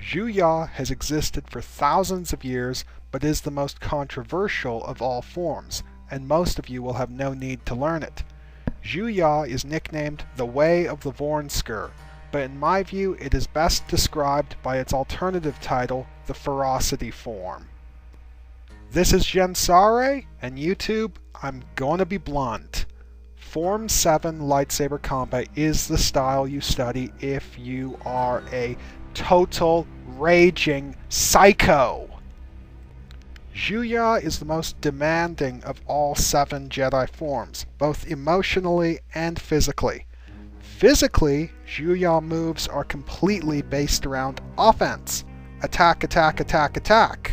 Juyo has existed for thousands of years, but is the most controversial of all forms, and most of you will have no need to learn it. Juyo is nicknamed the Way of the Vornskr, but in my view it is best described by its alternative title, the Ferocity form. This is Gensare, and YouTube, I'm gonna be blunt. Form 7 lightsaber combat is the style you study if you are a total raging psycho. Juyo is the most demanding of all 7 Jedi forms, both emotionally and physically. Physically, Juyo moves are completely based around offense. Attack, attack, attack, attack.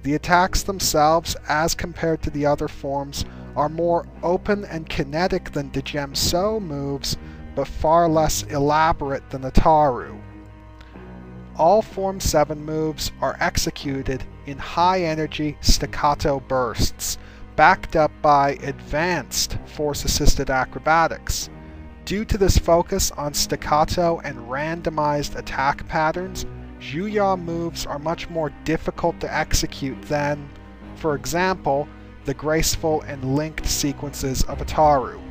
The attacks themselves, as compared to the other forms, are more open and kinetic than the Gemso moves, but far less elaborate than the Taru. All Form 7 moves are executed in high-energy staccato bursts, backed up by advanced force-assisted acrobatics. Due to this focus on staccato and randomized attack patterns, Juyo moves are much more difficult to execute than, for example, the graceful and linked sequences of a Taru.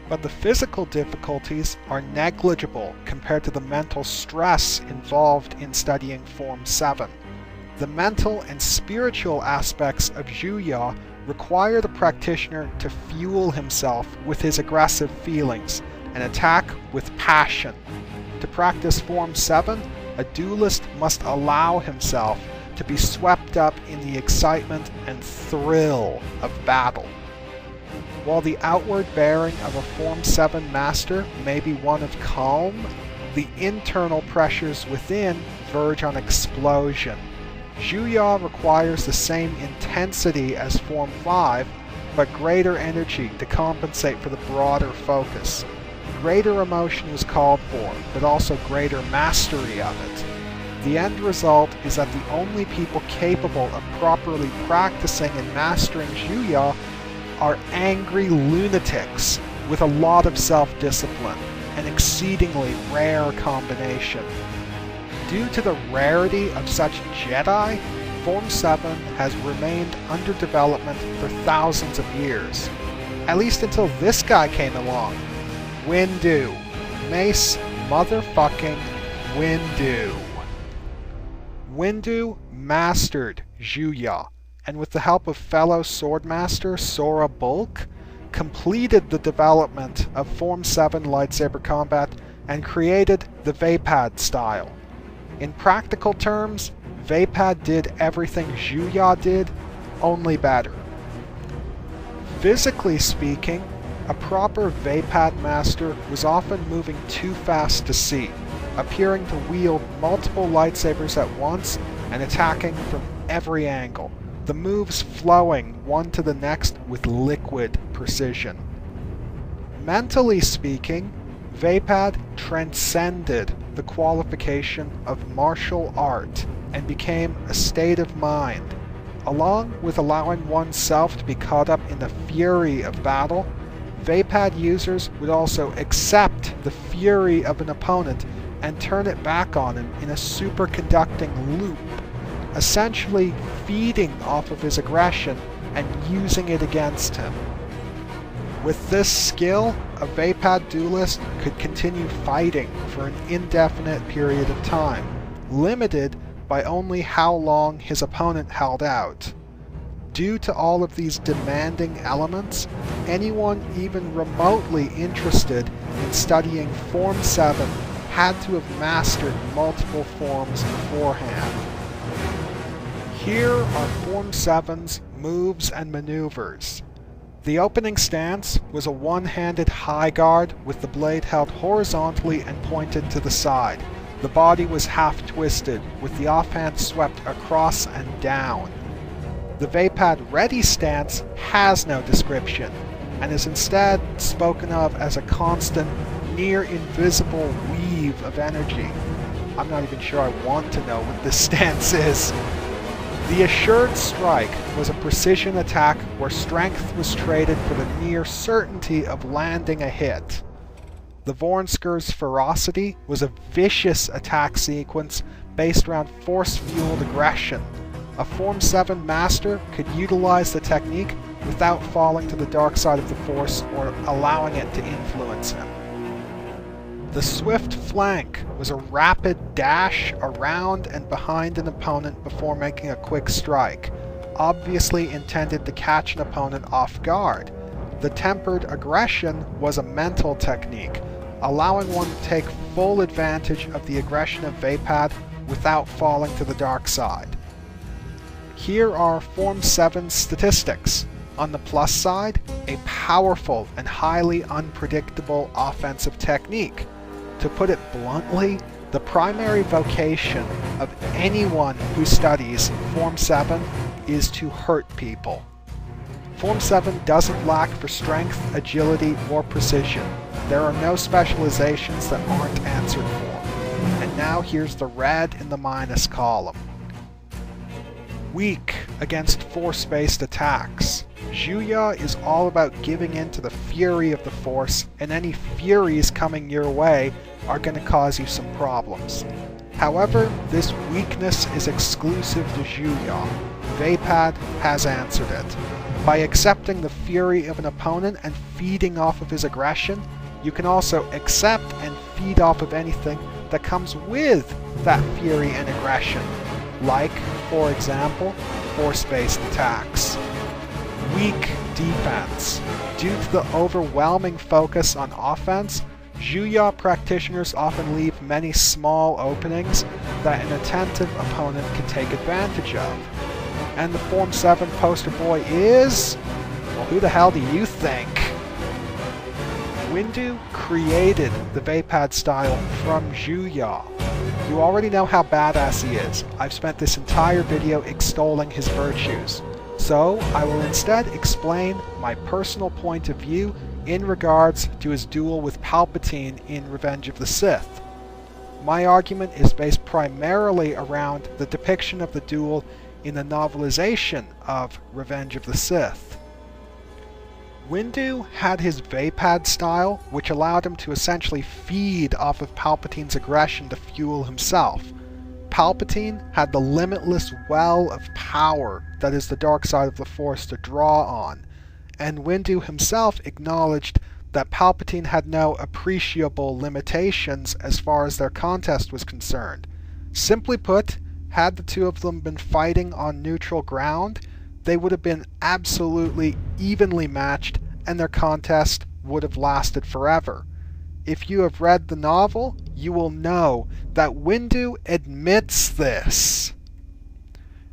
But the physical difficulties are negligible compared to the mental stress involved in studying Form 7. The mental and spiritual aspects of Juyo require the practitioner to fuel himself with his aggressive feelings and attack with passion. To practice Form 7, a duelist must allow himself to be swept up in the excitement and thrill of battle. While the outward bearing of a Form 7 master may be one of calm, the internal pressures within verge on explosion. Juyo requires the same intensity as Form 5, but greater energy to compensate for the broader focus. Greater emotion is called for, but also greater mastery of it. The end result is that the only people capable of properly practicing and mastering Juyo are angry lunatics with a lot of self-discipline, an exceedingly rare combination. Due to the rarity of such Jedi, Form 7 has remained under development for thousands of years. At least until this guy came along. Windu. Mace motherfucking Windu. Windu mastered Juyo, and with the help of fellow swordmaster Sora Bulk, completed the development of Form 7 lightsaber combat and created the Vaapad style. In practical terms, Vaapad did everything Juyo did, only better. Physically speaking, a proper Vaapad master was often moving too fast to see, appearing to wield multiple lightsabers at once and attacking from every angle, the moves flowing one to the next with liquid precision. Mentally speaking, Vaapad transcended the qualification of martial art and became a state of mind. Along with allowing oneself to be caught up in the fury of battle, Vaapad users would also accept the fury of an opponent and turn it back on him in a superconducting loop, essentially feeding off of his aggression and using it against him. With this skill, a Vaapad duelist could continue fighting for an indefinite period of time, limited by only how long his opponent held out. Due to all of these demanding elements, anyone even remotely interested in studying Form 7 had to have mastered multiple forms beforehand. Here are Form 7's moves and maneuvers. The opening stance was a one-handed high guard with the blade held horizontally and pointed to the side. The body was half twisted, with the offhand swept across and down. The Vaapad ready stance has no description, and is instead spoken of as a constant, near-invisible weave of energy. I'm not even sure I want to know what this stance is. The assured strike was a precision attack where strength was traded for the near certainty of landing a hit. The Vornskr's ferocity was a vicious attack sequence based around force-fueled aggression. A Form 7 master could utilize the technique without falling to the dark side of the Force or allowing it to influence him. The swift flank was a rapid dash around and behind an opponent before making a quick strike, obviously intended to catch an opponent off guard. The tempered aggression was a mental technique, allowing one to take full advantage of the aggression of Vaapad without falling to the dark side. Here are Form 7 statistics. On the plus side, a powerful and highly unpredictable offensive technique. To put it bluntly, the primary vocation of anyone who studies Form 7 is to hurt people. Form 7 doesn't lack for strength, agility, or precision. There are no specializations that aren't answered for. And now here's the red in the minus column. Weak against force-based attacks. Juyo is all about giving in to the fury of the Force, and any furies coming your way are going to cause you some problems. However, this weakness is exclusive to Juyo. Vaapad has answered it. By accepting the fury of an opponent and feeding off of his aggression, you can also accept and feed off of anything that comes with that fury and aggression, like, for example, force-based attacks. Weak defense. Due to the overwhelming focus on offense, Juyo practitioners often leave many small openings that an attentive opponent can take advantage of. And the Form 7 poster boy is... well, who the hell do you think? Windu created the Vaapad style from Juyo. You already know how badass he is. I've spent this entire video extolling his virtues. So, I will instead explain my personal point of view in regards to his duel with Palpatine in Revenge of the Sith. My argument is based primarily around the depiction of the duel in the novelization of Revenge of the Sith. Windu had his Vaapad style, which allowed him to essentially feed off of Palpatine's aggression to fuel himself. Palpatine had the limitless well of power that is the dark side of the Force to draw on, and Windu himself acknowledged that Palpatine had no appreciable limitations as far as their contest was concerned. Simply put, had the two of them been fighting on neutral ground, they would have been absolutely evenly matched and their contest would have lasted forever. If you have read the novel, you will know that Windu admits this.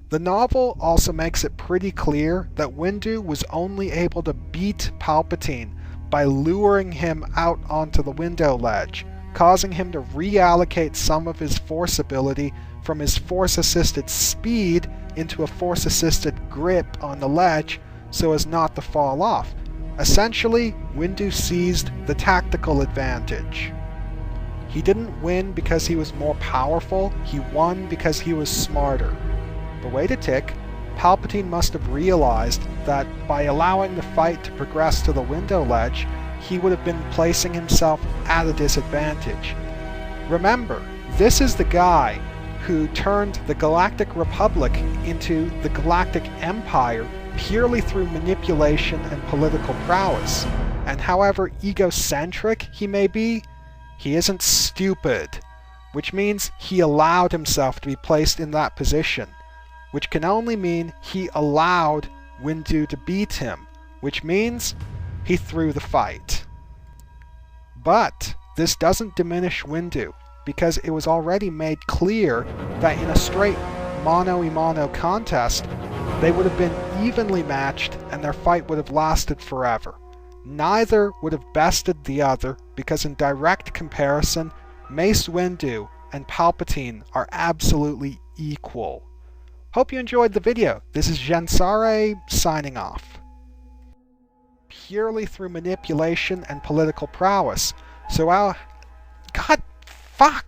The novel also makes it pretty clear that Windu was only able to beat Palpatine by luring him out onto the window ledge, causing him to reallocate some of his Force ability from his Force-assisted speed into a Force-assisted grip on the ledge so as not to fall off. Essentially, Windu seized the tactical advantage. He didn't win because he was more powerful, he won because he was smarter. But wait a tick, Palpatine must have realized that by allowing the fight to progress to the window ledge, he would have been placing himself at a disadvantage. Remember, this is the guy who turned the Galactic Republic into the Galactic Empire purely through manipulation and political prowess. And however egocentric he may be, he isn't stupid, which means he allowed himself to be placed in that position, which can only mean he allowed Windu to beat him, which means he threw the fight. But this doesn't diminish Windu, because it was already made clear that in a straight mano-a-mano contest, they would have been evenly matched and their fight would have lasted forever. Neither would have bested the other, because in direct comparison, Mace Windu and Palpatine are absolutely equal. Hope you enjoyed the video. This is Gensare signing off. Purely through manipulation and political prowess. So God, fuck!